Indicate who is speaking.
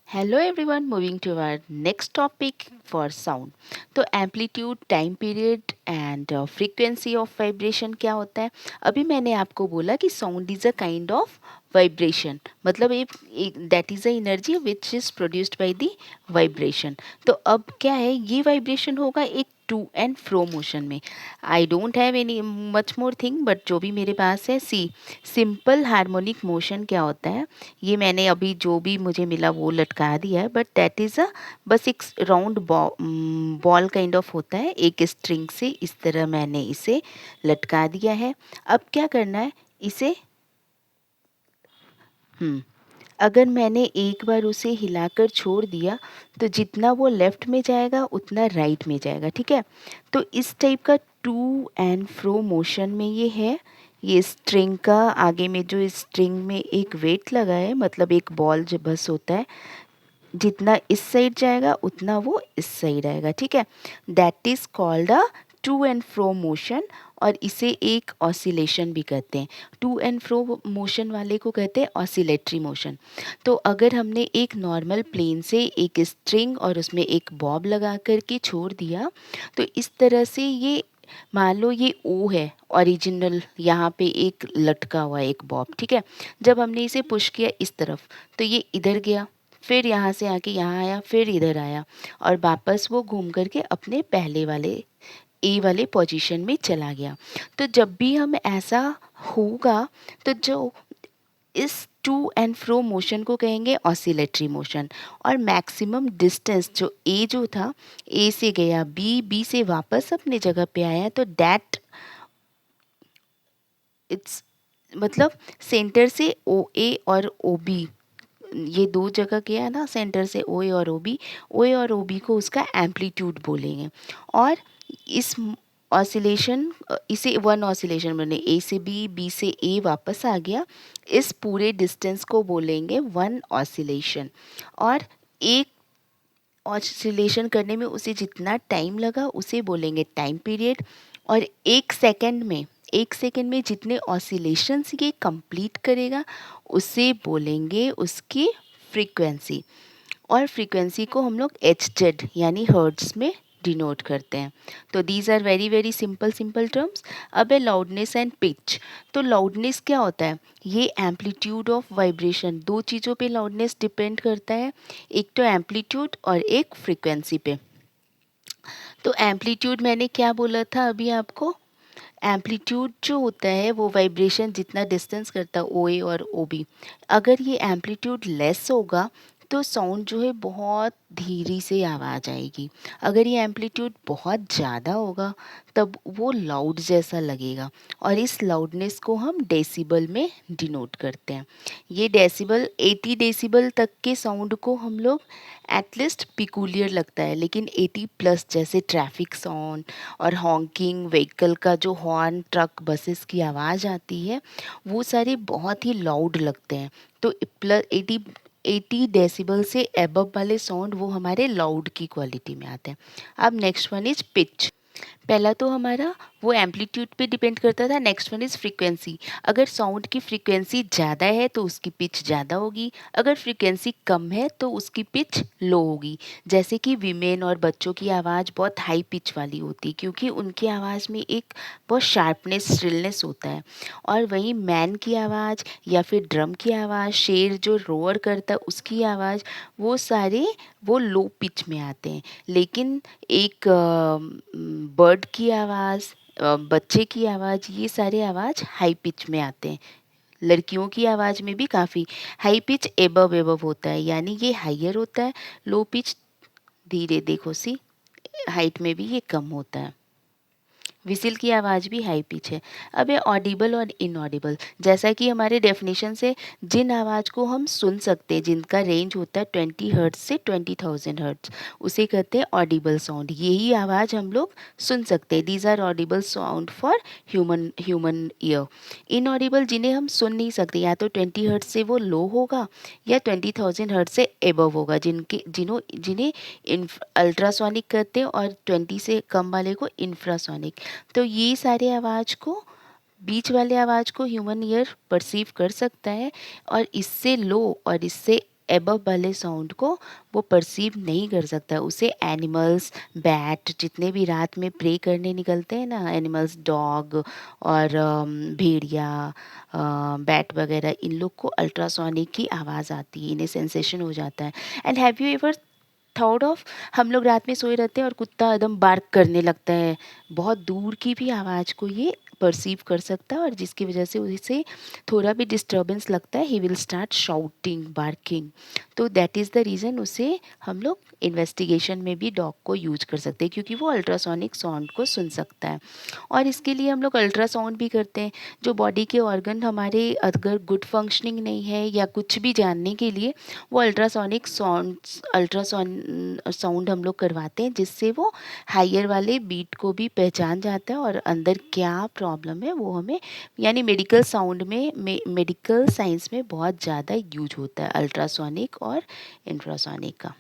Speaker 1: Hello everyone, moving to our next topic for sound. तो amplitude, time period and frequency of vibration क्या होता है। अभी मैंने आपको बोला कि sound is a kind of vibration, मतलब एक that is a energy which is produced by the vibration. तो अब क्या है, ये वाइब्रेशन होगा एक टू एंड फ्रो मोशन में। I don't have any much more thing, but जो भी मेरे पास है, सी सिंपल हार्मोनिक मोशन क्या होता है, ये मैंने अभी जो भी मुझे मिला वो लटका दिया है। बट दैट इज़ अ बस एक राउंड बॉल काइंड ऑफ होता है, एक स्ट्रिंग से इस तरह मैंने इसे लटका दिया है। अब क्या करना है इसे, अगर मैंने एक बार उसे हिलाकर छोड़ दिया तो जितना वो लेफ्ट में जाएगा उतना राइट में जाएगा, ठीक है। तो इस टाइप का टू एंड फ्रो मोशन में ये है। ये स्ट्रिंग का आगे में जो स्ट्रिंग में एक वेट लगा है, मतलब एक बॉल जो बस होता है, जितना इस साइड जाएगा उतना वो इस साइड आएगा, ठीक है। That is called a to and fro motion, और इसे एक ऑसिलेशन भी कहते हैं। टू एंड फ्रो मोशन वाले को कहते हैं ऑसिलेटरी मोशन। तो अगर हमने एक नॉर्मल प्लेन से एक स्ट्रिंग और उसमें एक बॉब लगा करके छोड़ दिया, तो इस तरह से ये, मान लो ये ओ है ओरिजिनल, यहाँ पे एक लटका हुआ है एक बॉब, ठीक है। जब हमने इसे पुश किया इस तरफ तो ये इधर गया, फिर यहाँ से आके यहाँ आया, फिर इधर आया, और वापस वो घूम करके अपने पहले वाले ए वाले पोजीशन में चला गया। तो जब भी हम ऐसा होगा, तो जो इस टू एंड फ्रो मोशन को कहेंगे ऑसिलेटरी मोशन। और मैक्सिमम डिस्टेंस जो ए जो था, ए से गया बी, बी से वापस अपने जगह पे आया, तो दैट इट्स, मतलब सेंटर से ओ ए और ओ बी, ये दो जगह गया ना, सेंटर से ओ ए और ओ बी, ओ ए और ओ बी को उसका एम्पलीट्यूड बोलेंगे। और इस ऑसिलेशन, इसे वन ऑसिलेशन बने, ए से बी, बी से ए वापस आ गया, इस पूरे डिस्टेंस को बोलेंगे वन ऑसिलेशन। और एक ऑसिलेशन करने में उसे जितना टाइम लगा उसे बोलेंगे टाइम पीरियड। और एक सेकंड में जितने ऑसिलेशंस ये कंप्लीट करेगा उसे बोलेंगे उसकी फ्रीक्वेंसी। और फ्रीक्वेंसी को हम लोग एच जेड यानी हर्ट्स में डिनोट करते हैं। तो these are very very simple simple terms. अब है लाउडनेस एंड पिच। तो लाउडनेस क्या होता है, ये एम्पलीट्यूड ऑफ वाइब्रेशन, दो चीज़ों पे लाउडनेस डिपेंड करता है, एक तो एम्पलीट्यूड और एक फ्रीक्वेंसी पे। तो एम्पलीट्यूड मैंने क्या बोला था अभी आपको, एम्पलीट्यूड जो होता है वो वाइब्रेशन जितना डिस्टेंस करता है ओ ए और ओ बी, अगर ये एम्पलीट्यूड लेस होगा तो साउंड जो है बहुत धीरे से आवाज़ आएगी। अगर ये एम्पलीट्यूड बहुत ज़्यादा होगा तब वो लाउड जैसा लगेगा, और इस लाउडनेस को हम डेसिबल में डिनोट करते हैं। ये डेसिबल 80 डेसिबल तक के साउंड को हम लोग एटलीस्ट पिकुलियर लगता है, लेकिन 80 प्लस जैसे ट्रैफिक साउंड और हॉकिंग व्हीकल का जो हॉर्न, ट्रक, बसेस की आवाज़ आती है, वो सारे बहुत ही लाउड लगते हैं। तो प्लस 80 डेसिबल से एबव वाले साउंड वो हमारे लाउड की क्वालिटी में आते हैं। अब नेक्स्ट वन इज पिच। पहला तो हमारा वो एम्पलीट्यूड पे डिपेंड करता था, नेक्स्ट वन इज़ फ्रीक्वेंसी। अगर साउंड की फ्रीक्वेंसी ज़्यादा है तो उसकी पिच ज़्यादा होगी, अगर फ्रीक्वेंसी कम है तो उसकी पिच लो होगी। जैसे कि वीमेन और बच्चों की आवाज़ बहुत हाई पिच वाली होती है, क्योंकि उनकी आवाज़ में एक बहुत शार्पनेस, श्रिलनेस होता है। और वहीं मैन की आवाज़ या फिर ड्रम की आवाज़, शेर जो रोअर करता है उसकी आवाज़, वो सारे वो लो पिच में आते हैं। लेकिन एक बर्ड की आवाज़, बच्चे की आवाज़, ये सारे आवाज़ हाई पिच में आते हैं। लड़कियों की आवाज़ में भी काफ़ी हाई पिच एबव एबव होता है, यानी ये हाइयर होता है, लो पिच धीरे, देखो सी हाइट में भी ये कम होता है। विसिल की आवाज़ भी हाई पिच है। अब है ऑडिबल और इनऑडिबल। जैसा कि हमारे डेफिनेशन से, जिन आवाज़ को हम सुन सकते हैं, जिनका रेंज होता है 20 हर्ट्ज से 20,000 हर्ट्ज, उसे कहते हैं ऑडिबल साउंड। यही आवाज़ हम लोग सुन सकते हैं। These are audible sound for human ear. Inaudible जिन्हें हम सुन नहीं सकते, या तो 20 हर्ट्ज से वो लो होगा या 20,000 हर्ट्ज से एबव होगा, जिन्हें अल्ट्रासोनिक कहते हैं, और 20 से कम वाले को इंफ्रासोनिक। तो ये सारे आवाज़ को, बीच वाले आवाज़ को ह्यूमन ईयर परसीव कर सकता है, और इससे लो और इससे एबव वाले साउंड को वो परसीव नहीं कर सकता। उसे एनिमल्स, बैट, जितने भी रात में प्रे करने निकलते हैं ना एनिमल्स, डॉग और भेड़िया, बैट वगैरह, इन लोग को अल्ट्रासोनिक की आवाज़ आती है, इन्हें सेंसेशन हो जाता है। And have you ever thought of, हम लोग रात में सोए रहते हैं और कुत्ता एकदम बार्क करने लगता है, बहुत दूर की भी आवाज़ को ये परसीव कर सकता है, और जिसकी वजह से उसे थोड़ा भी डिस्टर्बेंस लगता है, he will start shouting, barking. तो दैट इज़ द रीज़न उसे हम लोग इन्वेस्टिगेशन में भी डॉग को यूज कर सकते हैं, क्योंकि वो अल्ट्रासोनिक साउंड को सुन सकता है। और इसके लिए हम लोग अल्ट्रासाउंड भी करते हैं। जो बॉडी के ऑर्गन हमारे अगर गुड फंक्शनिंग नहीं है या कुछ भी जानने के लिए, वो अल्ट्रासोनिक साउंड हम लोग करवाते हैं, जिससे वो हायर वाले बीट को भी पहचान जाता है और अंदर क्या प्रॉब्लम है वो हमें, यानी मेडिकल साउंड में मेडिकल साइंस में बहुत ज़्यादा यूज होता है अल्ट्रासोनिक और इंफ्रासोनिक का।